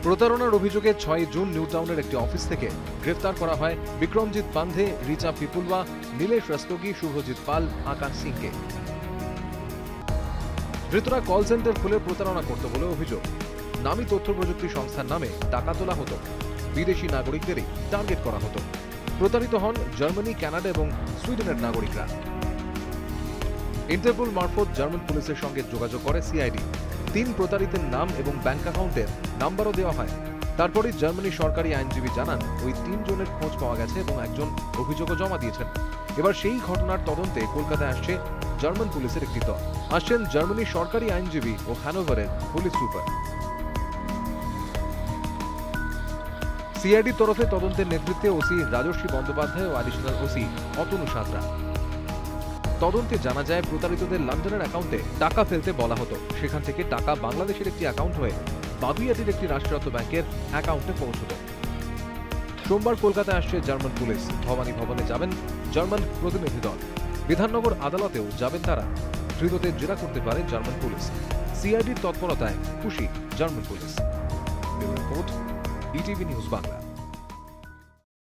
প্রতারণার অভিযোগে ৬ June new টাউনের একটি অফিস থেকে গ্রেফতার করা হয় বিক্রমজিৎ পান্ধে, রিচা পিপুলওয়া, নীলেশ রস্তোগি, শুভজিৎ পাল, আকাশ সিংকে। ধৃতরা কল সেন্টার খুলে প্রতারণা করত বলে অভিযোগ। নামী তথ্য প্রযুক্তি সংস্থার নামে টাকা তোলা হতো, বিদেশি নাগরিকদেরই টার্গেট করা হতো। প্রতারিত হন জার্মানি, কানাডা এবং সুইডেনের নাগরিকরা। ইন্টারপোল মারফত জার্মান পুলিশের সঙ্গে যোগাযোগ করে সিআইডি। ৩ প্রতারিতের নাম এবং ব্যাংক অ্যাকাউন্টের নাম্বারও দেওয়া হয়। তারপরই জার্মানির সরকারি আইনজীবী জানান ওই ৩ জনের খোঁজ পাওয়া গেছে এবং একজন অভিযোগও জমা দিয়েছেন। এবার সেই ঘটনার তদন্তে কলকাতায় আসছে জার্মান পুলিশের একটি দল। আসছেন জার্মানির সরকারি আইনজীবী ও হ্যানোভারের পুলিশ সুপার। সিআইডির তরফে তদন্তের নেতৃত্বে ওসি রাজস্বী বন্দ্যোপাধ্যায় ও অ্যাডিশনাল ওসি অতনু সাঁতরা। তদন্তে জানা যায় প্রতারিতদের লন্ডনের অ্যাকাউন্টে টাকা ফেলতে বলা হতো, সেখান থেকে টাকা বাংলাদেশের একটি অ্যাকাউন্ট হয়ে বাবুইয়াটির একটি রাষ্ট্রায়ত্ত ব্যাংকের অ্যাকাউন্টে পৌঁছত। সোমবার কলকাতায় আসছে জার্মান পুলিশ। ভবানী ভবনে যাবেন জার্মান প্রতিনিধি দল। বিধাননগর আদালতেও যাবেন তারা। ধৃতদের জেরা করতে পারে জার্মান পুলিশ। সিআইডির তৎপরতায় খুশি German police. Bureau report, ETV news Bangla.